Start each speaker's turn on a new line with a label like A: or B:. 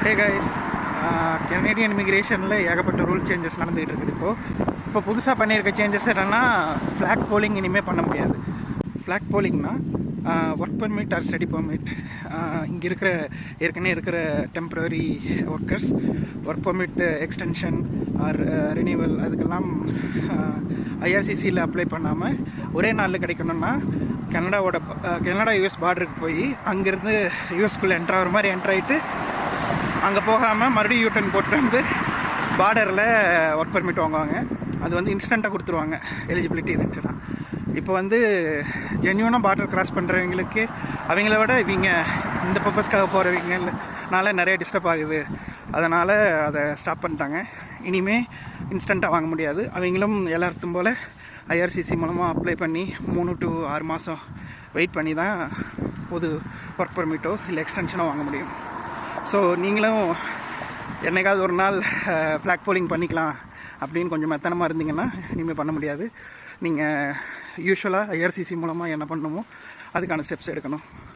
A: Hey guys, Canadian இமிக்ரேஷனில் ஏகப்பட்ட rule changes நடந்துகிட்டு இருக்குது. இப்போ புதுசாக பண்ணியிருக்க சேஞ்சஸ் என்னென்னா, ஃப்ளாக் போலிங் இனிமேல் பண்ண முடியாது. ஃப்ளாக் போலிங்னா work permit or study permit, இங்கே ஏற்கனவே இருக்கிற temporary workers work permit extension or renewal அதுக்கெல்லாம் ஐஆர்சிசியில் அப்ளை பண்ணாமல் ஒரே நாளில் கிடைக்கணும்னா கனடா யூஎஸ் பார்டருக்கு போய் அங்கேருந்து யூஎஸ்குள்ளே என்ட்ரு ஆகிற மாதிரி என்ட்ரு ஆகிட்டு அங்கே போகாமல் மறுபடியும் யூட்டன் போட்டு வந்து பார்டரில் ஒர்க் பர்மிட் வாங்குவாங்க. அது வந்து இன்ஸ்டண்ட்டாக கொடுத்துருவாங்க எலிஜிபிலிட்டி இருந்துச்சுன்னா. இப்போ வந்து ஜென்யூனாக பார்டர் கிராஸ் பண்ணுறவங்களுக்கு அவங்கள விட இவங்க இந்த பர்பஸ்க்காக போகிறவங்கனால நிறைய டிஸ்டர்ப் ஆகுது. அதனால் அதை ஸ்டாப் பண்ணிட்டாங்க. இனிமேல் இன்ஸ்டண்ட்டாக வாங்க முடியாது. அவங்களும் எல்லாத்தும் போல் ஐஆர்சிசி மூலமாக அப்ளை பண்ணி 3 to 6 மாதம் வெயிட் பண்ணி தான் புது ஒர்க் பர்மிட்டோ இல்லை எக்ஸ்டென்ஷனோ வாங்க முடியும். ஸோ நீங்களும் என்னைக்காவது ஒரு நாள் ஃப்ளாக் போலிங் பண்ணிக்கலாம் அப்படின்னு கொஞ்சம் மெத்தனமாக இருந்தீங்கன்னா இனிமேல் பண்ண முடியாது. நீங்கள் யூஸ்வலாக ஐஆர்சிசி மூலமாக என்ன பண்ணணுமோ அதுக்கான ஸ்டெப்ஸ் எடுக்கணும்.